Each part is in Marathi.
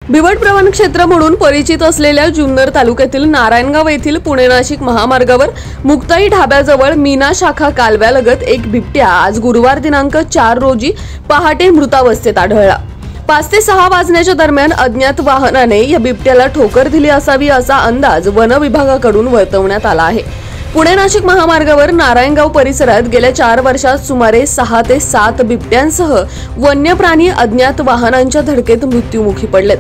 बिबट प्रवण क्षेत्र म्हणून परिचित असलेल्या जुन्नर तालुक्यातील नारायणगाव येथील पुणे नाशिक महामार्गावर मुक्ताई ढाब्याजवळ मीना शाखा कालव्यालगत एक बिबट्या आज गुरुवार दिनांक 4 रोजी पहाटे मृतावस्थेत आढळला। 5 ते 6 वाजण्याच्या दरम्यान अज्ञात वाहनाने या बिबट्याला ठोकर दिली असावी असा अंदाज वन विभागाकडून वर्तवण्यात आला आहे। पुणे नाशिक महामार्गावर नारायणगाव परिसरात गेल्या 4 वर्षात सुमारे 6 ते 7 बिबट्यांसह वन्य प्राणी अज्ञात वाहनांच्या धडकेत मृत्युमुखी पडलेत।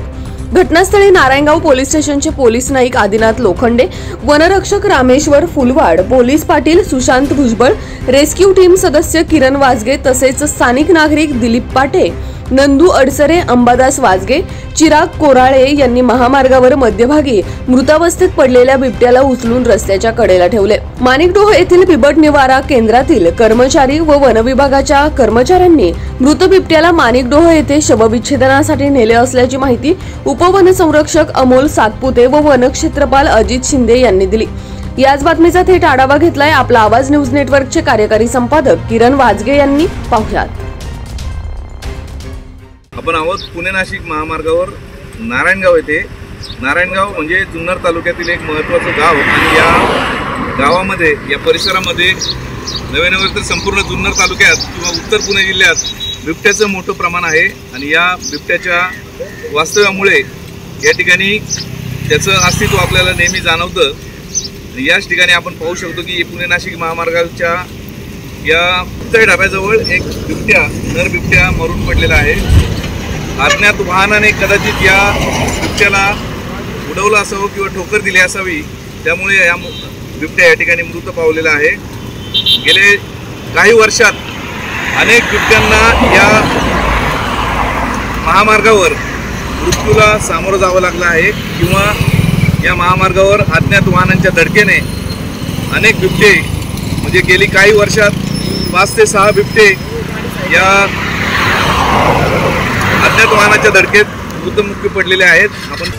घटनास्थळी नारायणगाव पोलीस स्टेशनचे पोलीस नाईक आदिनाथ लोखंडे, वनरक्षक Rameshwar Phulwad, police Patil Sushant Bhujbal, rescue team सदस्य किरण वाजगे तसेच स्थानिक नागरिक दिलीप पाटे, नंदू अडसरे, अंबादास वाजगे, चिराग कोराळे यांनी महामार्गावर मध्यभागी मृतावस्थेत पडलेल्या बिबट्याला उचलून रस्त्याच्या कडेला ठेवले। माणिकडोह येथील बिबट निवारा केंद्रातील कर्मचारी व वन विभागाच्या कर्मचाऱ्यांनी मृत बिबट्याला माणिकडोह येथे शवविच्छेदनासाठी नेले असल्याची माहिती उपवनसंरक्षक अमोल सातपुते व वनक्षेत्रपाल अजित शिंदे यांनी दिली। याच बातमीचा थेट आढावा घेतलाय आपला आवाज न्यूज नेटवर्कचे कार्यकारी संपादक किरण वाजगे यांनी। पाहुयात। आपण आहोत पुणे नाशिक महामार्गावर नारायणगाव येथे। नारायणगाव म्हणजे जुन्नर तालुक्यातील एक महत्त्वाचं गाव आणि या गावामध्ये या परिसरामध्ये नव्हे तर संपूर्ण जुन्नर तालुक्यात किंवा उत्तर पुणे जिल्ह्यात बिबट्याचं मोठं प्रमाण आहे आणि या बिबट्याच्या वास्तव्यामुळे या ठिकाणी त्याचं अस्तित्व आपल्याला नेहमी जाणवतं। याच ठिकाणी आपण पाहू शकतो की पुणे नाशिक महामार्गाच्या या मुक्ताई ढाब्याजवळ एक बिबट्या नर बिबट्या मरून पडलेला आहे। अज्ञात वाहनाने कदाचित या बिबट्याला उडवलं असावं किंवा ठोकर दिली असावी, त्यामुळे या बिबट्या या ठिकाणी मृत पावलेला आहे। गेले काही वर्षात अनेक बिबट्यांना या महामार्गावर मृत्यूला सामोरं जावं लागलं आहे किंवा या महामार्गावर अज्ञात वाहनांच्या धडकेने अनेक बिबटे म्हणजे गेली काही वर्षात 5 ते 6 बिबटे या अज्ञात वाहनाच्या धडकेत मृत्युमुखी पडलेले आहेत। आपण